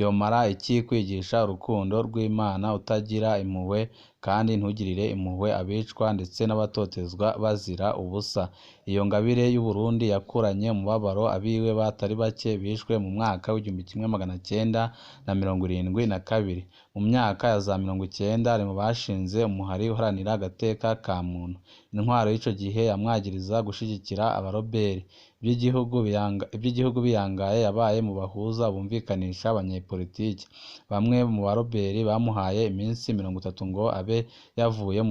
Vyomara iki kwigisha urukundo rw'Imana utagira impuhwe kandi ntugirire impuhwe abicwa ndetse n'abatotezwa bazira ubusa? Iyo ngabire y'Uburundi yakuranye umubabaro abiwe batari bake bishwe mu mwaka w'1972. Mu myaka ya za 90 ari mu bashinze umuhari uharanira agateka ka muntu. Intwaro y'ico gihe yamwagiriza gushigikira abaroberi. Ivy'igihugu biyangaye yabaye mu bahuza bumvikanisha abanyepolitiki. Bamwe mu baroberi bamuhaye iminsi 30 ngo abe yavuye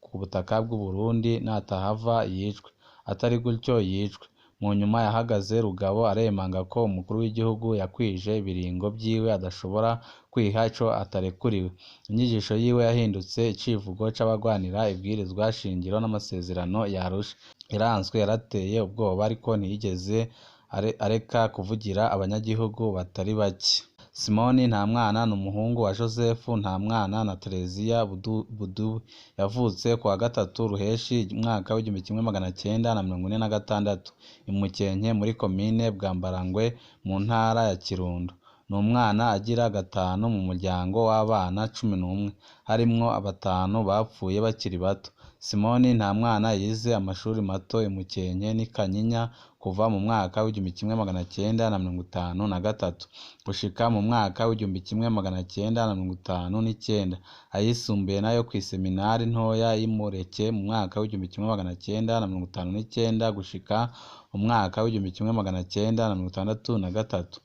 ku butaka bw'Uburundi natahava yicwe. Atari gutyo yicwe. Mu nyuma yahagaze rugabo aremanga ko umukuru w'igihugu yakwije ibiringo vyiwe adashobora kwiha ico atarekuriwe. Inyigisho yiwe yahindutse icivugo c'abagwanira ibwirizwa shingiro n'amasezerano ya Arusha. Iranzwe yarateye ubwoba ariko ntiyigeze areka kuvugira abanyagihugu batari bake. Simoni Ntamwana n'umuhungu wa Joseph Ntamwana na Tereziya Budubi. Yavutse kuwa 3 Ruheshi umwaka w'1946 i Mukenke muri komine Bwambarangwe mu ntara ya Kirundo. N'umwana agira 5 mu muryango w'abana 11, harimwo 5 bapfuye bakiri bato. Simoni Ntamwana yize amashuri mato i Mukenke n'i Kanyinya kuva mu mwaka w'1953 gushika mu mwaka w'1959, ayisumbuye nayo kw'iseminari ntoya y'Imureke mu mwaka w'1959 gushika mu mwaka w'1963,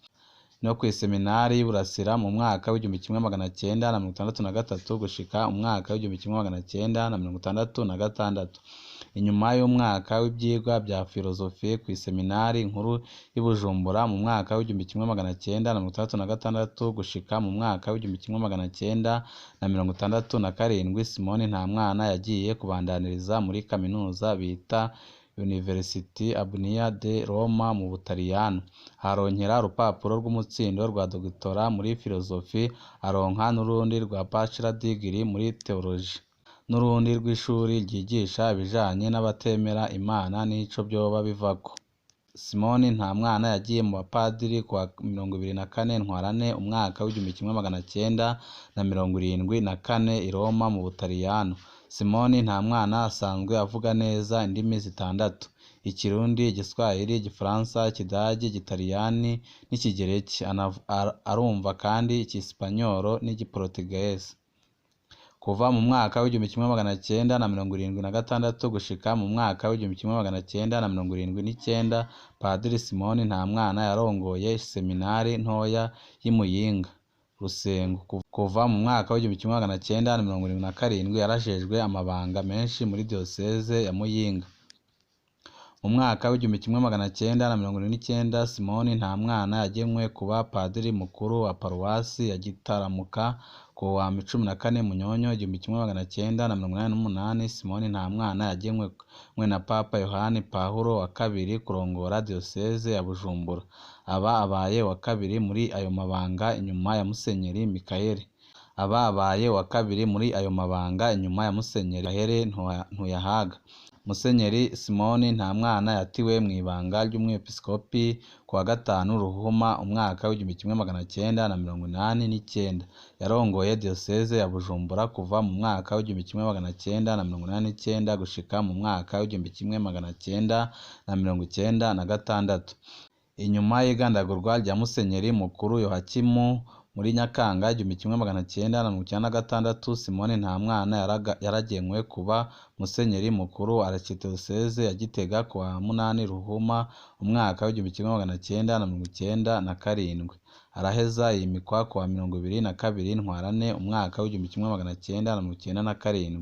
no kw'iseminari y'Iburasira mu mwaka w'1963 gushika mu mwaka w'1966. Inyuma y'umwaka w'ivyigwa vya filozofi kw'iseminari nkuru y'i Bujumbura mu mwaka w'1966 gushika mu mwaka w'1967, Simoni Ntamwana yagiye kubandaniriza muri kaminuza bita University Abnia de Roma mu Butaliyano. Aronkera urupapuro rw'umutsindo rwa Dogtora muri filozofi, aronka n'urundi rwa Bachelor Degree muri Theology, n'urundi rw'ishuri ryigisha ibijanye n'abatemera Imana n'ico vyoba bivako. Simoni Ntamwana yagiye mu bapadiri kuwa 24 Ntwarante umwaka w'1974 i Roma mu Butaliyano. Simoni Ntamwana asanzwe avuga neza indimi zitandatu: Ikirundi, Igiswahili, Igifaransa, Ikidagi, Igitaliyani n'Ikigereki. Arumva kandi Ikispanyolo n'Igiportugese. Kuva mu mwaka w'1976 gushika mu mwaka w'1979, Padiri Simoni Ntamwana yarongoye seminari ntoya y'i Muyinga Rusengo. Kuva mu mwaka w'1977 yarajejwe amabanga menshi muri diocese ya Muyinga. Mu mwaka w'1979 Simoni Ntamwana yagenwe kuba padiri mukuru wa paruwasi ya Gitaramuka. Kuwa 14 Munyonyo 1988 Simoni Ntamwana yagenwe na Papa Yohani Pawulo wa kabiri kurongora diocese ya Bujumbura. Abaye wa kabiri muri ayo mabanga inyuma ya Musenyeri Mikaeli. Ntuyahaga. Musenyeri Simoni Ntamwana yatiwe mw'ibanga ry'umwepiskopi kuwa 5 Ruhuma umwaka w'1989. Yarongoye diocese ya Bujumbura kuva mu mwaka w'1989 gushika mu mwaka w'1996. Inyuma y'igandagurwa rya Musenyeri mukuru Yohakimu muri Nyakanga 1996, Simoni Ntamwana yaragenwe kuba Musenyeri mukuru archidiyoseze ya Gitega kuwa 8 Ruhuma umwaka w'1997. Araheza yimikwa kuwa 22 Ntwarante umwaka w'1997.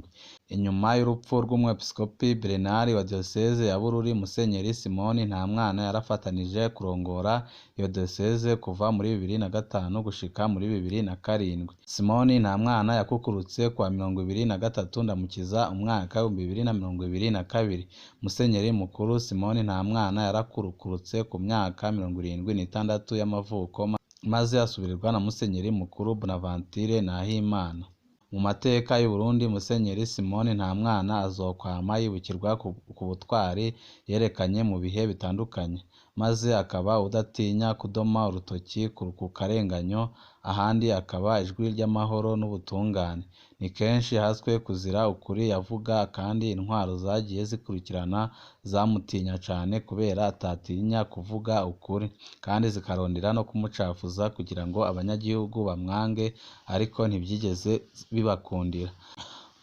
Inyuma y'urupfu rw'umwepiskopi Bernard wa diocese ya Bururi, Musenyeri Simoni Ntamwana yarafatanije kurongora iyo diocese kuva muri 2005 gushika muri 2007. Simoni Ntamwana yakukurutse kuwa 23 Ndamukiza umwaka w'2022. Musenyeri mukuru Simoni Ntamwana yarakukurutse ku myaka 76 y'amavuko, maze asubirirwa na Musenyeri mukuru Bonaventure Nahimana. Mu mateka y'u Burundi, Musenyeri Simoni Ntamwana azokwama yibukirwa ku butwari yerekanye mu bihe bitandukanye. maze akaba udatinya kudoma urutoki ku karenganyo, ahandi akaba ijwi ry'amahoro n'ubutungane. Ni kenshi yahaswe kuzira ukuri yavuga, kandi intwaro zagiye zikurikirana zamutinya cane kubera atatinya kuvuga ukuri, kandi zikarondera no kumucafuza kugira ngo abanyagihugu bamwange, ariko ntivyigeze bibakundira.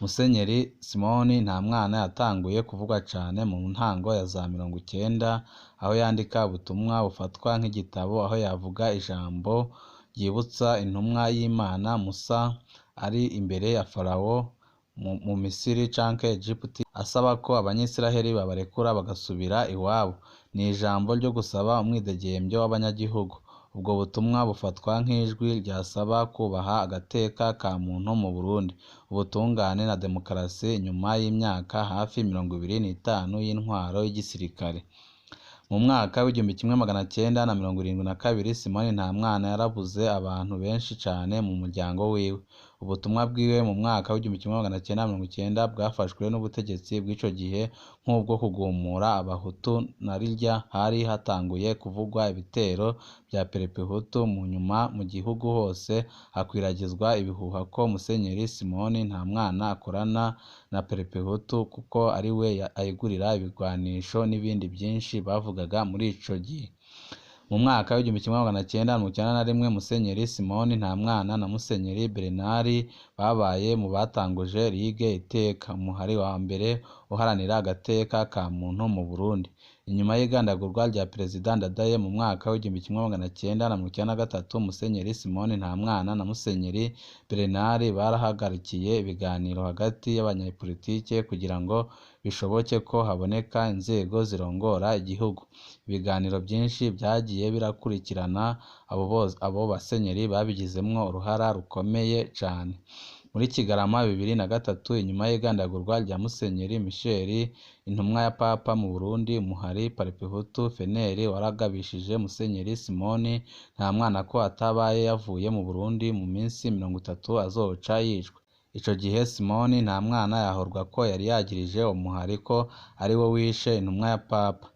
Musenyeri Simoni Ntamwana yatanguye kuvugwa cane mu ntango ya za 90, aho yandika ubutumwa bufatwa nk'igitabo, aho yavuga ijambo ryibutsa intumwa y'Imana Musa ari imbere ya Farawo mu Misiri canke Egiputa, asaba ko Abanyisiraheli babarekura bagasubira iwabo. Ni ijambo ryo gusaba umwidegemvyo w'abanyagihugu. Ubwo butumwa bufatwa nk'ijwi ryasaba kubaha agateka ka muntu mu Burundi, ubutungane na demokarasi inyuma y'imyaka hafi 25 y'intwaro y'igisirikare. Mu mwaka w'1972 Simoni Ntamwana yarabuze abantu benshi cane mu muryango wiwe. Ubutumwa bwiwe mu mwaka w'1990 bwafashwe n'ubutegetsi bw'ico gihe nk'ubwo kugumura abahutu, na rirya hari hatanguye kuvugwa ibitero vya Perepehutu. Mu nyuma mu gihugu hose hakwiragizwa ibihuha ko Musenyeri Simoni Ntamwana akorana na Perepehutu kuko ari we ayigurira ibigwanisho n'ibindi vyinshi bavugaga muri ico gihe. Mu mwaka w'1991 Musenyeri Simoni Ntamwana na Musenyeri Berenari babaye mu batanguje Ligue Iteka, umuhari wa mbere uharanira agateka ka muntu mu Burundi. Inyuma y'igandagurwa rya Perezida Ndadaye mu mwaka w'1993, Musenyeri Simoni Ntamwana na Musenyeri Berenari barahagarikiye ibiganiro hagati y'abanyapolitike kugira ngo bishoboke ko haboneka inzego zirongora igihugu. Ibiganiro byinshi vyagiye birakurikirana, abo basenyeri babigizemwo uruhara rukomeye cane. Muri Kigarama 2003, inyuma y'igandagurwa rya Musenyeri Michel, intumwa ya Papa mu Burundi, umuhari Parepehutu Feneri waragabishije Musenyeri Simoni Ntamwana ko atabaye yavuye mu Burundi mu minsi 30 azoca yicwa. Ico gihe Simoni Ntamwana yahorwa ko yari yagirije umuhari ko ari wo wishe intumwa ya Papa.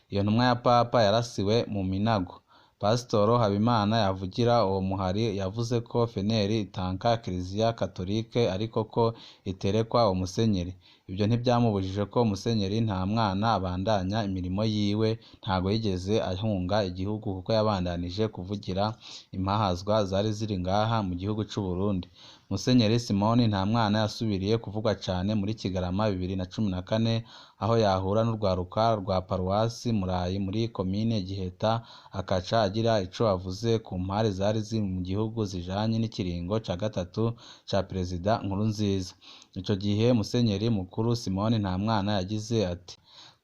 Iyo ntumwa ya Papa yarasiwe mu Minago. Pasitoro Habimana yavugira uwo muhari yavuze ko Feneri itanka Kiliziya Katolike ariko ko iterekwa umusenyeri. Ibyo ntibyamubujije ko Musenyeri Ntamwana abandanya imirimo yiwe, ntago yigeze ahunga igihugu kuko yabandanije kuvugira impahazwa zari ziri ngaha mu gihugu c'u Burundi. Musenyeri Simoni Ntamwana yasubiriye kuvugwa cane muri Kigarama 2014, aho yahura n'urwaruka rwa Paruwasi Murayi muri komine Giheta, akaca agira ico avuze ku mpari zari ziri mu gihugu zijanye n'ikiringo ca gatatu ca Perezida Nkurunziza. Ico gihe Musenyeri mukuru Simoni Ntamwana yagize ati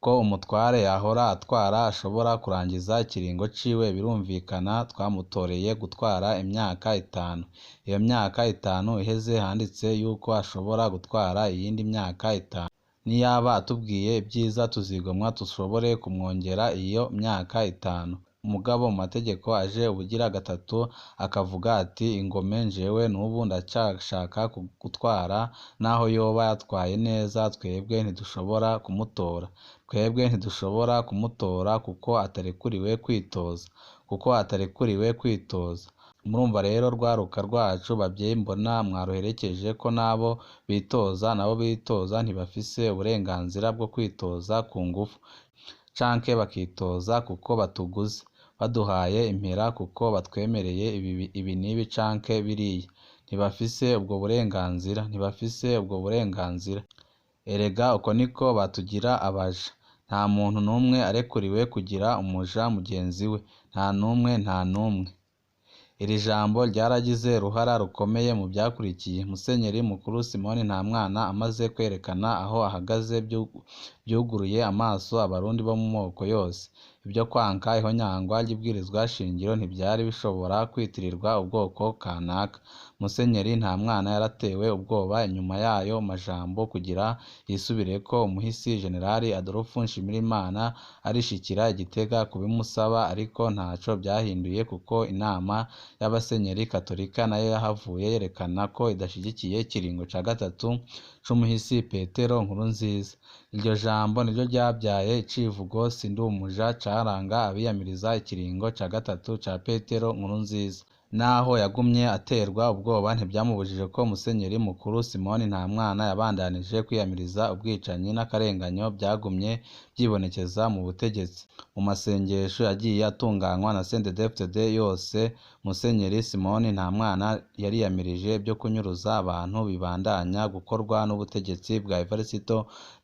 ko umutware yahora atwara ashobora kurangiza ikiringo ciwe, birumvikana twamutoreye gutwara imyaka 5. Iyo myaka 5 iheze handitse yuko ashobora gutwara iyindi myaka 5. Niyaba atubwiye ibyiza tuzigomwa dushobore kumwongera iyo myaka 5. Umugabo mu mategeko aje ubugira gatatu akavuga ati ingome njewe n'ubu ndacashaka gutwara, naho yoba yatwaye neza twebwe ntidushobora kumutora. Twebwe ntidushobora kumutora kuko atarekuriwe kwitoza. Murumva rero rwaruka rwacu bavyeyi mbona mwaruherekeje ko nabo bitoza ntibafise uburenganzira bwo kwitoza ku ngufu, canke bakitoza kuko batuguze, baduhaye impera kuko batwemereye ibi n'ibi canke biriya. Ntibafise ubwo burenganzira. Erega uko niko batugira abaja. Nta muntu n'umwe arekuriwe kugira umuja mugenzi we, nta n'umwe. Iri jambo ryaragize uruhara rukomeye mu byakurikiye. Musenyeri mukuru Simoni Ntamwana amaze kwerekana aho ahagaze, byuguruye amaso abarundi bo mu moko yose. Ibyo kwanka ihonyangwa ry'ibwirizwa shingiro ntibyari bishobora kwitirirwa ubwoko kanaka. Musenyeri Ntamwana yaratewe ubwoba inyuma yayo majambo kugira yisubireko. Umuhisi Generali Adolphe Nshimirimana arishikira Igitega kubimusaba, ariko ntaco byahinduye kuko inama y'abasenyeri Katolika nayo yahavuye yerekana ko idashigikiye ikiringo ca gatatu c'umuhisi Petero Nkurunziza. Iryo jambo niryo ryabyaye icivugo Sindi umuja karanga abiyamiriza ikiringo ca gatatu ca Petero Nkurunziza. Naho yagumye aterwa ubwoba ntivyamubujije ko Musenyeri Mukuru Simoni Ntamwana yabandanije kwiyamiriza ubwicanyi n'akarenganyo vyagumye vyibonekeza mu butegetsi. Mu masengesho yagiye atunganywa na CNDD-FDD yose, Musenyeri Simoni Ntamwana yariyamirije vyo kunyuruza abantu bibandanya gukorwa n'ubutegetsi bwa Evariste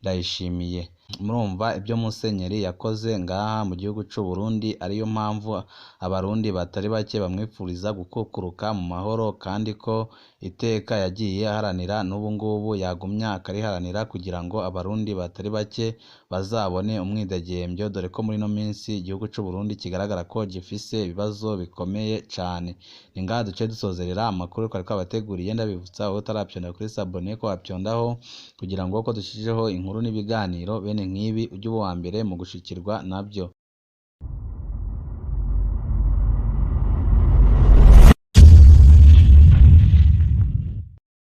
Ndayishimiye. Murumva ivyo Musenyeri yakoze ngaha mu gihugu c'u Burundi, ariyo mpamvu abarundi batari bake bamwipfuriza gukukuruka mu mahoro, kandi ko iteka yagiye aharanira n'ubu ngubu yagumya akariharanira kugira ngo abarundi batari bake bazabone umwidegemvyo, dore ko muri ino minsi igihugu c'u Burundi kigaragara ko gifise ibibazo bikomeye cane. Ni ngaha duce dusozerera amakuru twari twabateguriye, ndabibutsa wowe utaravyonda kuri sabone ko wavyondaho kugira ngo uko dushijeho inkuru n'ibiganiro bene nk'ibi ujye uba uwa mbere mu gushikirwa navyo.